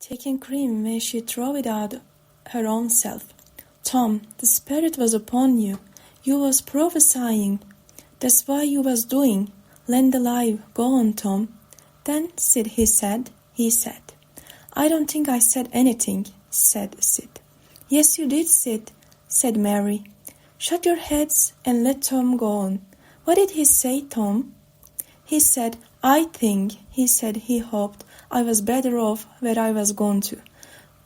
taking cream when she threw it out her own self. Tom, the Spirit was upon you. You was prophesying. That's why you was doing. Land alive. Go on, Tom. Then Sid, he said. I don't think I said anything, said Sid. Yes, you did, Sid, said Mary. Shut your heads and let Tom go on. What did he say, Tom? He said, I think, he said he hoped I was better off where I was gone to,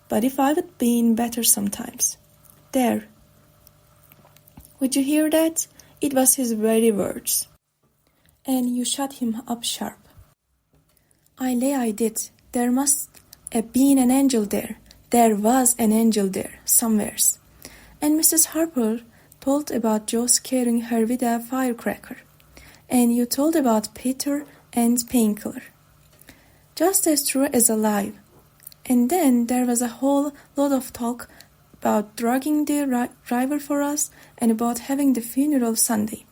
but if I would been better sometimes. There. Would you hear that? It was his very words. And you shut him up sharp. I lay I did. There must have been an angel there. There was an angel there, somewheres. And Mrs. Harper told about Joe scaring her with a firecracker. And you told about Peter and Painkiller. Just as true as alive. And then there was a whole lot of talk about drugging the driver for us and about having the funeral Sunday.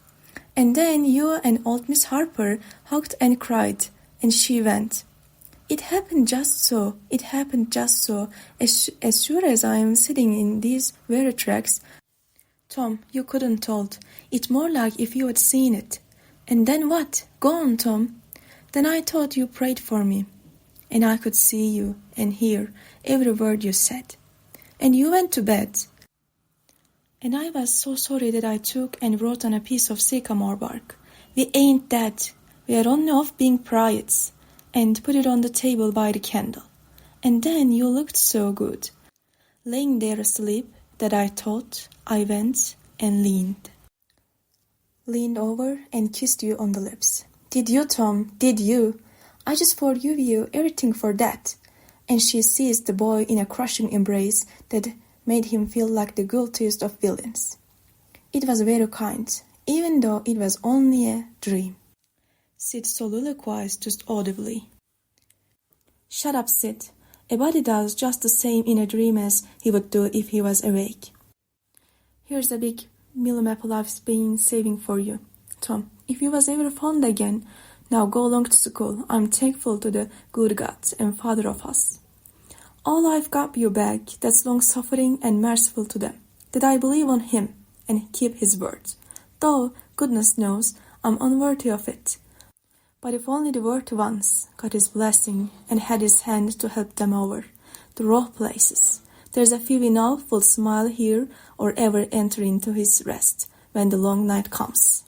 And then you and old Miss Harper hugged and cried, and she went. It happened just so, as sure as I am sitting in these very tracks. Tom, you couldn't told. It more like if you had seen it. And then what? Go on, Tom. Then I thought you prayed for me, and I could see you and hear every word you said. And you went to bed. And I was so sorry that I took and wrote on a piece of sycamore bark, We ain't dead, we are only off being pirates, and put it on the table by the candle. And then you looked so good, laying there asleep, that I thought I went and leaned over and kissed you on the lips. Did you, Tom? Did you? I just forgive you everything for that. And she seized the boy in a crushing embrace that made him feel like the guiltiest of villains. It was very kind, even though it was only a dream. Sid soliloquized just audibly. Shut up, Sid. A body does just the same in a dream as he would do if he was awake. Here's a big meal apple I've been saving for you, Tom. If you was ever found again, now go along to school. I'm thankful to the good God and Father of us. All I've got you back, that's long-suffering and merciful to them, that I believe on him and keep his word. Though, goodness knows, I'm unworthy of it. But if only the worthy ones got his blessing and had his hand to help them over the rough places, there's a few enough will smile here or ever enter into his rest when the long night comes.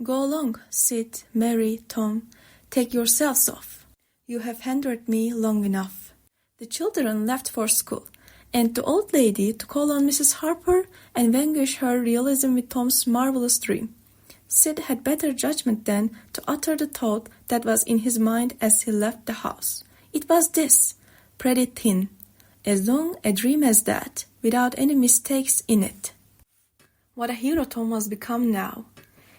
Go along, Sid, Mary, Tom, take yourselves off. You have hindered me long enough. The children left for school, and the old lady to call on Mrs. Harper and vanquish her realism with Tom's marvelous dream. Sid had better judgment than to utter the thought that was in his mind as he left the house. It was this, pretty thin, as long a dream as that, without any mistakes in it. What a hero Tom was become now.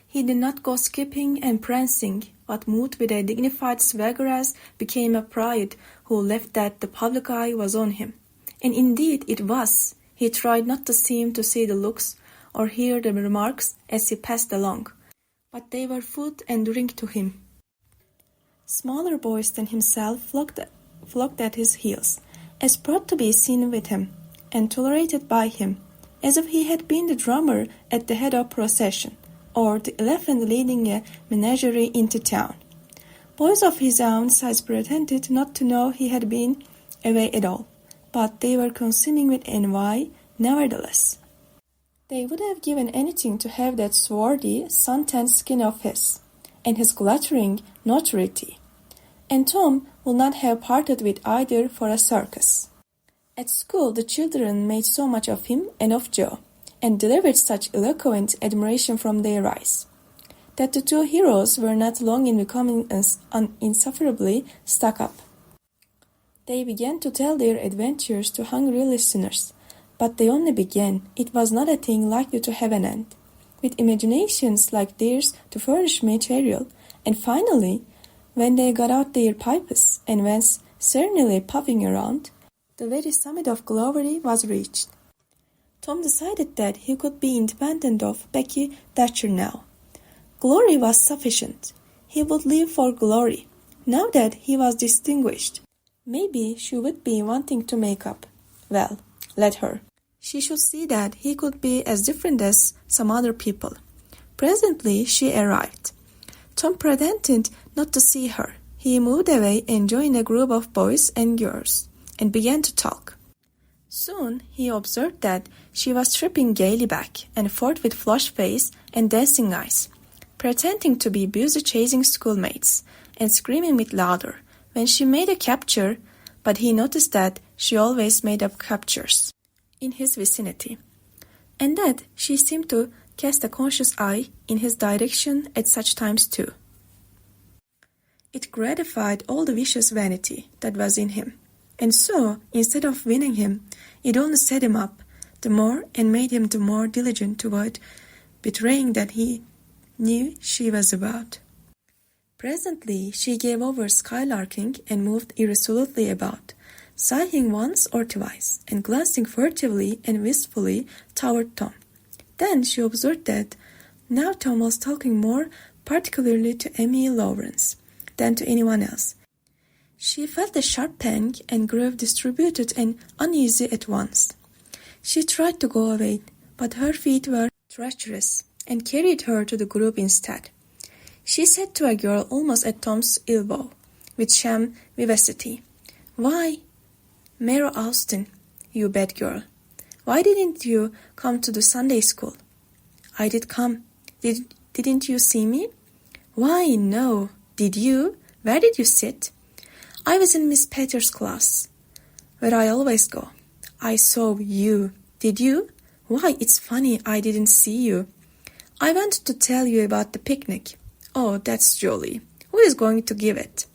He did not go skipping and prancing, but moved with a dignified swagger as became a pride who left that the public eye was on him. And indeed it was. He tried not to seem to see the looks or hear the remarks as he passed along, but they were food and drink to him. Smaller boys than himself flocked at his heels, as proud to be seen with him, and tolerated by him, as if he had been the drummer at the head of procession, or the elephant leading a menagerie into town. Boys of his own size pretended not to know he had been away at all, but they were consuming with envy nevertheless. They would have given anything to have that swarthy, sun-tanned skin of his, and his glittering notoriety. And Tom would not have parted with either for a circus. At school the children made so much of him and of Joe, and delivered such eloquent admiration from their eyes, that the two heroes were not long in becoming insufferably stuck up. They began to tell their adventures to hungry listeners, but they only began. It was not a thing likely to have an end. With imaginations like theirs to furnish material, and finally, when they got out their pipes and went serenely puffing around, the very summit of glory was reached. Tom decided that he could be independent of Becky Thatcher now. Glory was sufficient. He would live for glory, now that he was distinguished. Maybe she would be wanting to make up. Well, let her. She should see that he could be as different as some other people. Presently she arrived. Tom pretended not to see her. He moved away and joined a group of boys and girls, and began to talk. Soon he observed that she was tripping gaily back and forth with flushed face and dancing eyes, pretending to be busy chasing schoolmates, and screaming with laughter when she made a capture, but he noticed that she always made up captures in his vicinity, and that she seemed to cast a conscious eye in his direction at such times too. It gratified all the vicious vanity that was in him, and so, instead of winning him, it only set him up the more and made him the more diligent to avoid betraying that he knew she was about. Presently she gave over skylarking and moved irresolutely about, sighing once or twice, and glancing furtively and wistfully toward Tom. Then she observed that now Tom was talking more particularly to Amy Lawrence than to anyone else. She felt a sharp pang and grew distributed and uneasy at once. She tried to go away, but her feet were treacherous and carried her to the group instead. She said to a girl almost at Tom's elbow, with sham vivacity, "Why, Mary Austin, you bad girl, why didn't you come to the Sunday school?" "I did come. Didn't you see me?" "Why, no. Did you? Where did you sit?" "I was in Miss Peters' class, where I always go." "I saw you. Did you? Why, it's funny I didn't see you. I wanted to tell you about the picnic." "Oh, that's jolly. Who is going to give it?"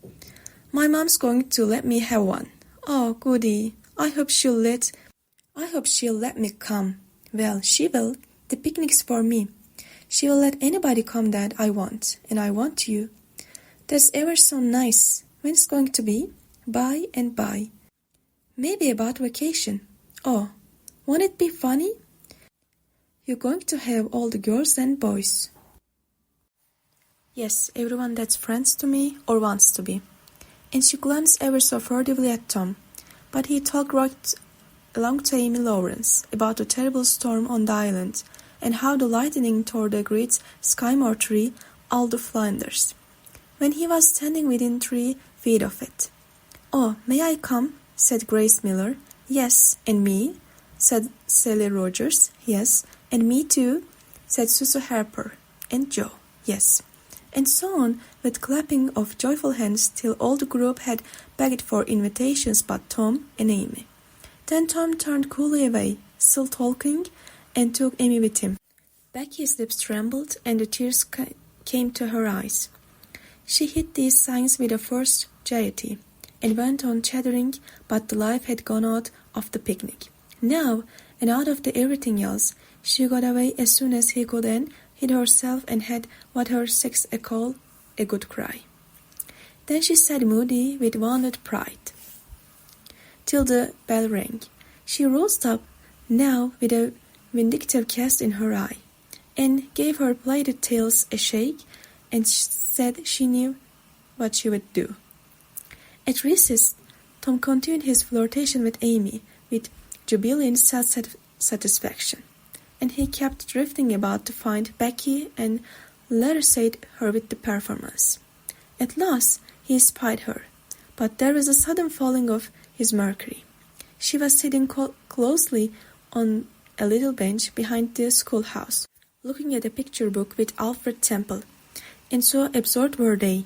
"My mom's going to let me have one." "Oh, goody. I hope she'll let me come." "Well, she will. The picnic's for me. She will let anybody come that I want, and I want you." "That's ever so nice. When's going to be?" "By and by. Maybe about vacation." "Oh, won't it be funny?" "You're going to have all the girls and boys." "Yes, everyone that's friends to me or wants to be." And she glanced ever so furtively at Tom, but he talked right along to Amy Lawrence about the terrible storm on the island, and how the lightning tore the great skymore tree all to flinders, when he was standing within 3 feet of it. "Oh, may I come?" said Grace Miller. "Yes, and me?" said Sally Rogers. "Yes, and me too," said Susan Harper. "And Joe." "Yes." And so on, with clapping of joyful hands, till all the group had begged for invitations but Tom and Amy. Then Tom turned coolly away, still talking, and took Amy with him. Becky's lips trembled, and the tears came to her eyes. She hid these signs with a forced gaiety, and went on chattering, but the life had gone out of the picnic. Now, and out of the everything else, she got away as soon as he could and hid herself and had what her sex call a good cry. Then she sat moody with wounded pride, till the bell rang. She rose up, now with a vindictive cast in her eye, and gave her plaited tails a shake, and said she knew what she would do. At recess, Tom continued his flirtation with Amy with jubilant self-satisfaction, and he kept drifting about to find Becky and lacerate her with the performance. At last he spied her, but there was a sudden falling of his mercury. She was sitting closely on a little bench behind the schoolhouse, looking at a picture book with Alfred Temple, and so absorbed were they,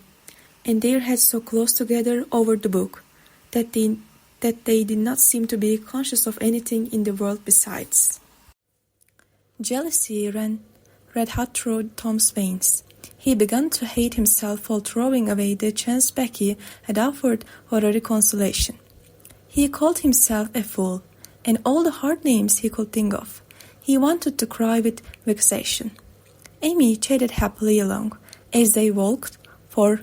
and their heads so close together over the book, that they did not seem to be conscious of anything in the world besides. Jealousy ran red-hot through Tom's veins. He began to hate himself for throwing away the chance Becky had offered for a reconciliation. He called himself a fool, and all the hard names he could think of. He wanted to cry with vexation. Amy chatted happily along as they walked, for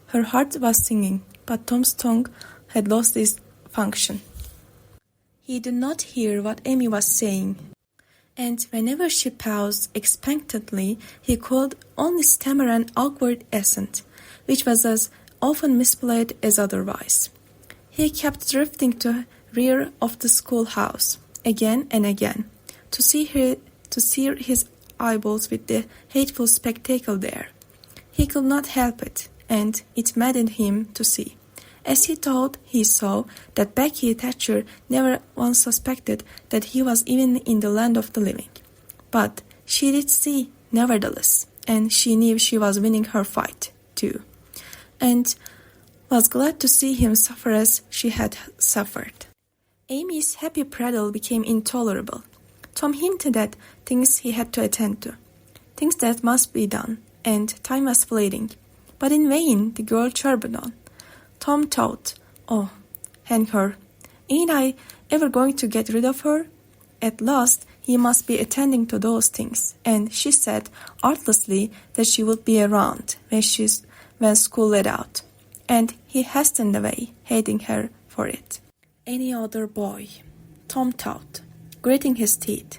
her heart was singing, but Tom's tongue had lost its function. He did not hear what Amy was saying, and whenever she paused expectantly, he could only stammer an awkward assent, which was as often misspelled as otherwise. He kept drifting to rear of the schoolhouse, again and again, to sear his eyeballs with the hateful spectacle there. He could not help it, and it maddened him to see, as he thought he saw, that Becky Thatcher never once suspected that he was even in the land of the living. But she did see, nevertheless, and she knew she was winning her fight, too, and was glad to see him suffer as she had suffered. Amy's happy prattle became intolerable. Tom hinted at things he had to attend to, things that must be done, and time was fleeting. But in vain the girl chirped on. Tom thought, "Oh, hang her. Ain't I ever going to get rid of her?" At last he must be attending to those things, and she said artlessly that she would be around when school let out, and he hastened away, hating her for it. Any other boy, Tom thought, gritting his teeth.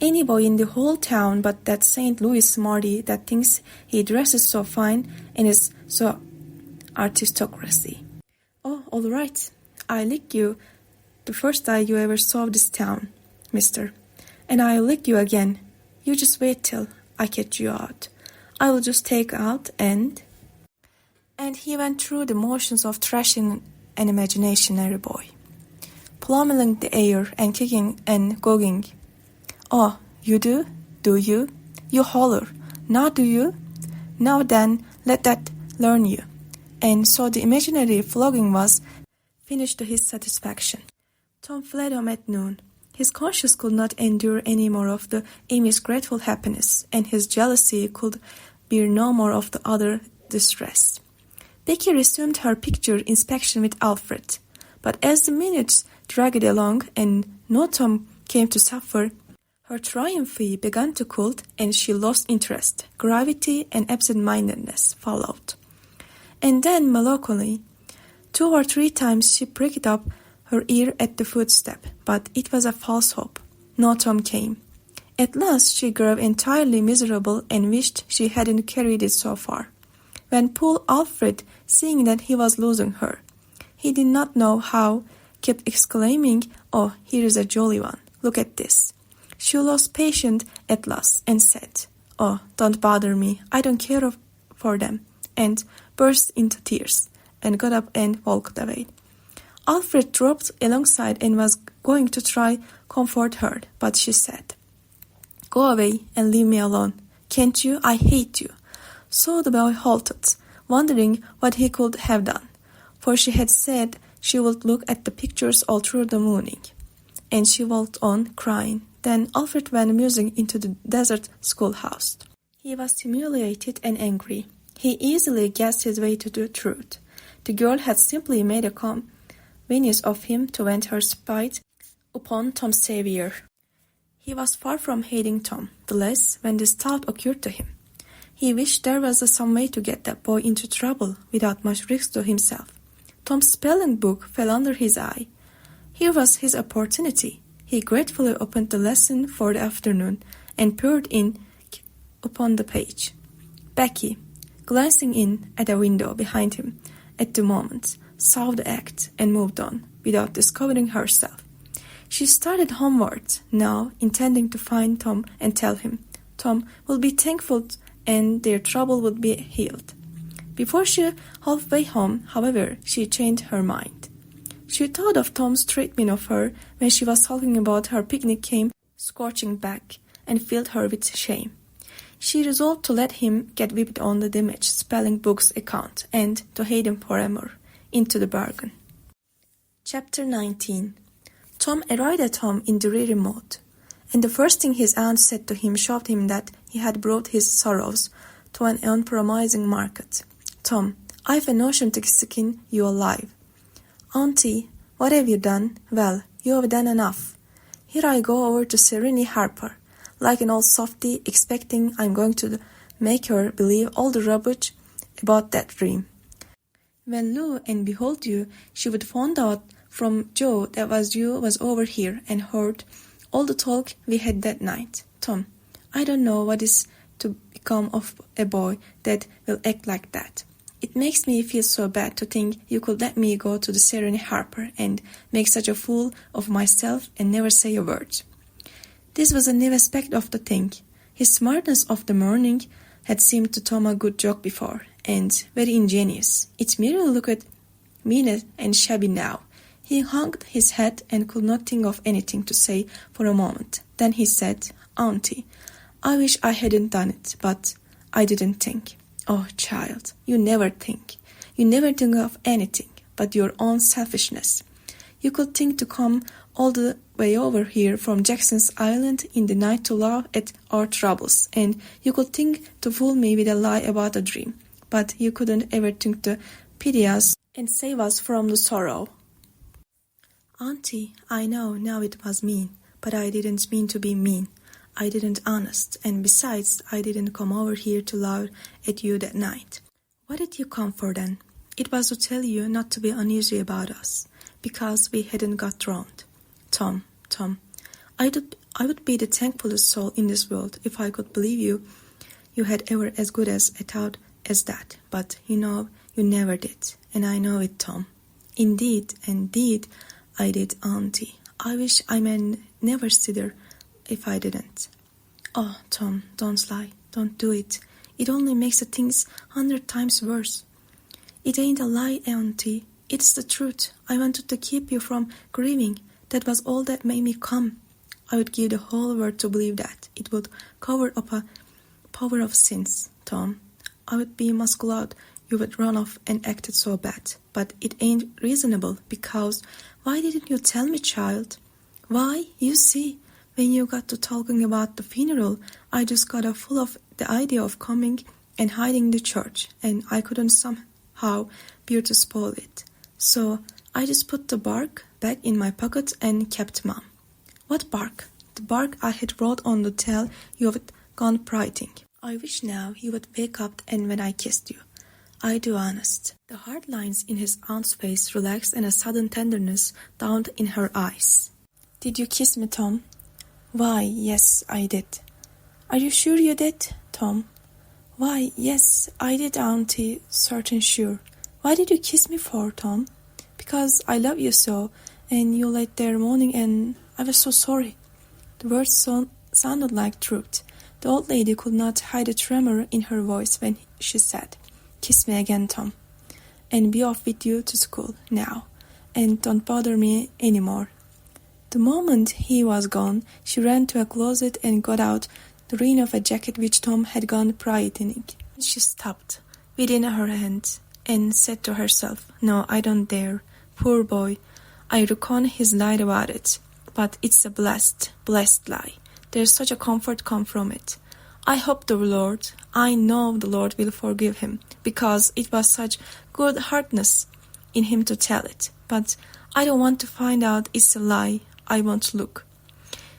Any boy in the whole town but that St. Louis smarty that thinks he dresses so fine and is so aristocracy. "Oh, all right. I lick you the first day you ever saw this town, mister. And I'll lick you again. You just wait till I catch you out. I will just take out and he went through the motions of thrashing an imaginary boy, plummeling the air and kicking and gogging. "Oh, you do? Do you? You holler. Now do you? Now then, let that learn you." And so the imaginary flogging was finished to his satisfaction. Tom fled home at noon. His conscience could not endure any more of the Amy's grateful happiness, and his jealousy could bear no more of the other distress. Becky resumed her picture inspection with Alfred, but as the minutes dragged along and no Tom came to suffer, her triumph began to cool, and she lost interest. Gravity and absent-mindedness followed. And then melancholy. 2 or 3 times she pricked up her ear at the footstep, but it was a false hope. No Tom came. At last she grew entirely miserable and wished she hadn't carried it so far. When poor Alfred, seeing that he was losing her, he did not know how, kept exclaiming, "Oh, here is a jolly one. Look at this." She lost patience at last and said, "Oh, don't bother me. I don't care for them," and burst into tears and got up and walked away. Alfred dropped alongside and was going to try comfort her, but she said, "Go away and leave me alone. Can't you? I hate you." So the boy halted, wondering what he could have done, for she had said she would look at the pictures all through the morning. And she walked on, crying. Then Alfred went musing into the desert schoolhouse. He was humiliated and angry. He easily guessed his way to the truth. The girl had simply made a convenience of him to vent her spite upon Tom Sawyer. He was far from hating Tom, the less when this thought occurred to him. He wished there was some way to get that boy into trouble without much risk to himself. Tom's spelling book fell under his eye. Here was his opportunity. He gratefully opened the lesson for the afternoon and peered in upon the page. Becky, glancing in at a window behind him at the moment, saw the act and moved on without discovering herself. She started homeward now, intending to find Tom and tell him. Tom would be thankful and their trouble would be healed. Before she halfway home, however, she changed her mind. She thought of Tom's treatment of her when she was talking about her picnic came scorching back and filled her with shame. She resolved to let him get whipped on the damaged spelling book's account and to hate him forever, into the bargain. Chapter 19. Tom arrived at home in dreary mood, and the first thing his aunt said to him showed him that he had brought his sorrows to an unpromising market. "Tom, I've a notion to skin you alive." "Auntie, what have you done?" "Well, you have done enough. Here I go over to Serene Harper, like an old softy, expecting I'm going to make her believe all the rubbish about that dream. When lo and behold you, she would find out from Joe that you was over here and heard all the talk we had that night. Tom, I don't know what is to become of a boy that will act like that. It makes me feel so bad to think you could let me go to the Serene Harper and make such a fool of myself and never say a word." This was a new aspect of the thing. His smartness of the morning had seemed to Tom a good joke before, and very ingenious. It merely looked mean and shabby now. He hung his head and could not think of anything to say for a moment. Then he said, "Auntie, I wish I hadn't done it, but I didn't think." "Oh, child, you never think. You never think of anything but your own selfishness. You could think to come all the way over here from Jackson's Island in the night to laugh at our troubles, and you could think to fool me with a lie about a dream, but you couldn't ever think to pity us and save us from the sorrow." "Auntie, I know now it was mean, but I didn't mean to be mean. I didn't honest, and besides, I didn't come over here to laugh at you that night." "What did you come for then?" "It was to tell you not to be uneasy about us, because we hadn't got drowned." Tom, I would be the thankfulest soul in this world if I could believe you had ever as good as a thought as that, but you know you never did, and I know it, Tom." Indeed, I did, Auntie. I wish I may never see her if I didn't." "Oh, Tom, don't lie. Don't do it. It only makes the things 100 times worse." "It ain't a lie, Auntie. It's the truth. I wanted to keep you from grieving. That was all that made me come. I would give the whole world to believe that. It would cover up a power of sins, Tom. I would be muscular. You would run off and acted so bad. But it ain't reasonable, because why didn't you tell me, child?" "Why, you see, when you got to talking about the funeral, I just got full of the idea of coming and hiding the church, and I couldn't somehow bear to spoil it. So I just put the bark back in my pocket and kept mum." "What bark?" "The bark I had wrote on to tell you had gone praying. I wish now you would wake up and when I kissed you. I do, honest." The hard lines in his aunt's face relaxed and a sudden tenderness dawned in her eyes. "Did you kiss me, Tom?" "Why, yes, I did." "Are you sure you did, Tom?" "Why, yes, I did, Auntie, certain sure." "Why did you kiss me for, Tom?" "Because I love you so, and you lay there moaning, and I was so sorry." The words sounded like truth. The old lady could not hide a tremor in her voice when she said, "Kiss me again, Tom, and be off with you to school now, and don't bother me any more." The moment he was gone, she ran to a closet and got out the rein of a jacket which Tom had gone brightening. She stopped within her hand and said to herself, "No, I don't dare. Poor boy, I reckon he's lied about it. But it's a blessed lie. There's such a comfort come from it. I hope I know the Lord will forgive him, because it was such good-heartedness in him to tell it. But I don't want to find out it's a lie. I won't look."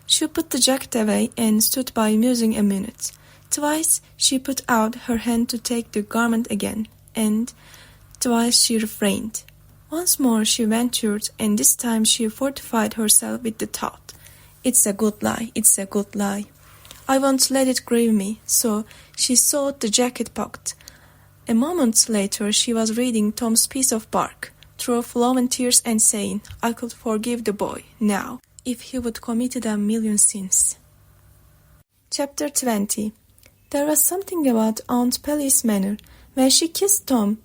She put the jacket away and stood by musing a minute. Twice she put out her hand to take the garment again, and twice she refrained. Once more she ventured, and this time she fortified herself with the thought, "It's a good lie, it's a good lie. I won't let it grieve me." So she sewed the jacket pocket. A moment later she was reading Tom's piece of bark through flowing tears and saying, "I could forgive the boy now, if he would committed a million sins." Chapter 20. There was something about Aunt Pelly's manner when she kissed Tom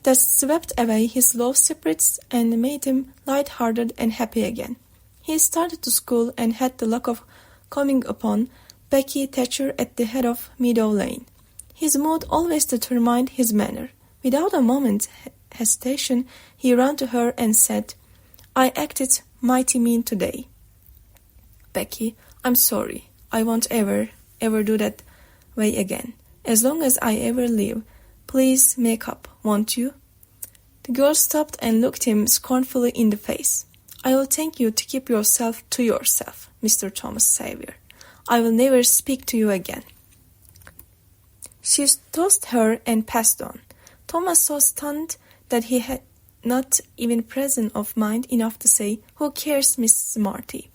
that swept away his low spirits and made him light-hearted and happy again. He started to school and had the luck of coming upon Becky Thatcher at the head of Meadow Lane. His mood always determined his manner. Without a moment's hesitation, he ran to her and said, "I acted mighty mean today, Becky. I'm sorry. I won't ever do that way again. As long as I ever live, please make up, won't you?" The girl stopped and looked him scornfully in the face. "I will thank you to keep yourself to yourself, Mr. Thomas Sawyer. I will never speak to you again." She tossed her and passed on. Tom was so stunned that he had not even presence of mind enough to say, "Who cares, Miss Smarty?"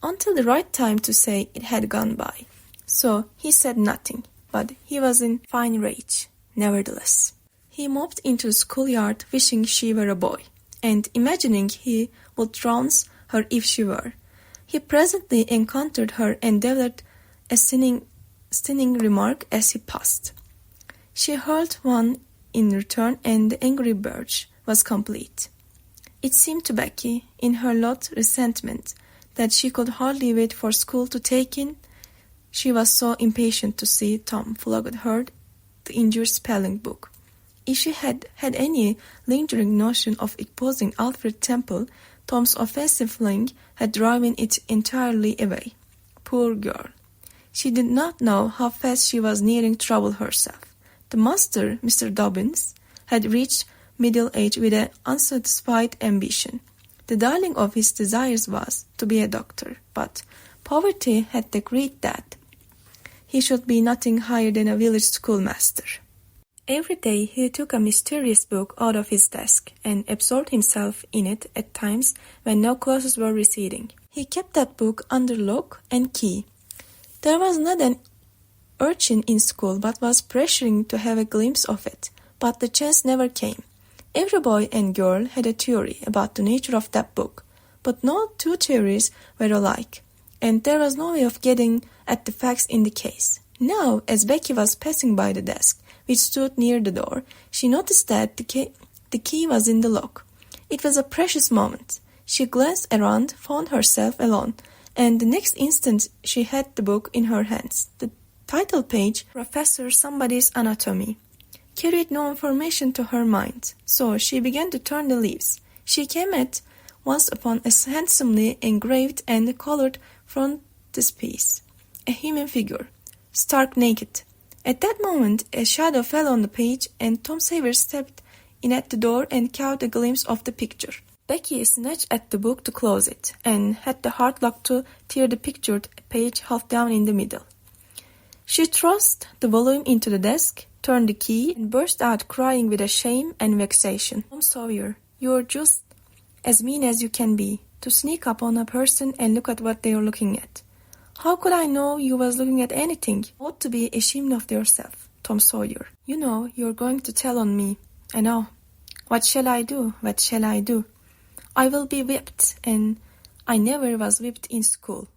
until the right time to say it had gone by. So he said nothing, but he was in fine rage, nevertheless. He moped into the schoolyard wishing she were a boy, and imagining he would trounce her if she were. He presently encountered her and delivered a stinging remark as he passed. She hurled one in return, and the angry birch was complete. It seemed to Becky, in her lot resentment, that she could hardly wait for school to take in. She was so impatient to see Tom flog her the injured spelling book. If she had had any lingering notion of exposing Alfred Temple, Tom's offensive fling had driven it entirely away. Poor girl! She did not know how fast she was nearing trouble herself. The master, Mr. Dobbins, had reached middle age with an unsatisfied ambition. The darling of his desires was to be a doctor, but poverty had decreed that he should be nothing higher than a village schoolmaster. Every day he took a mysterious book out of his desk and absorbed himself in it at times when no classes were receding. He kept that book under lock and key. There was not an urchin in school but was pressuring to have a glimpse of it, but the chance never came. Every boy and girl had a theory about the nature of that book, but no two theories were alike, and there was no way of getting at the facts in the case. Now, as Becky was passing by the desk, which stood near the door, she noticed that the key was in the lock. It was a precious moment. She glanced around, found herself alone, and the next instant she had the book in her hands. The title page, Professor Somebody's Anatomy, carried no information to her mind, so she began to turn the leaves. She came at once upon a handsomely engraved and colored frontispiece, a human figure, stark naked. At that moment a shadow fell on the page, and Tom Sawyer stepped in at the door and caught a glimpse of the picture. Becky snatched at the book to close it, and had the hard luck to tear the pictured page half down in the middle. She thrust the volume into the desk, turned the key, and burst out crying with shame and vexation. Tom Sawyer, you're just as mean as you can be, to sneak up on a person and look at what they're looking at. How could I know you was looking at anything? You ought to be ashamed of yourself, Tom Sawyer. You know you're going to tell on me. I know. What shall I do? What shall I do? I will be whipped, and I never was whipped in school.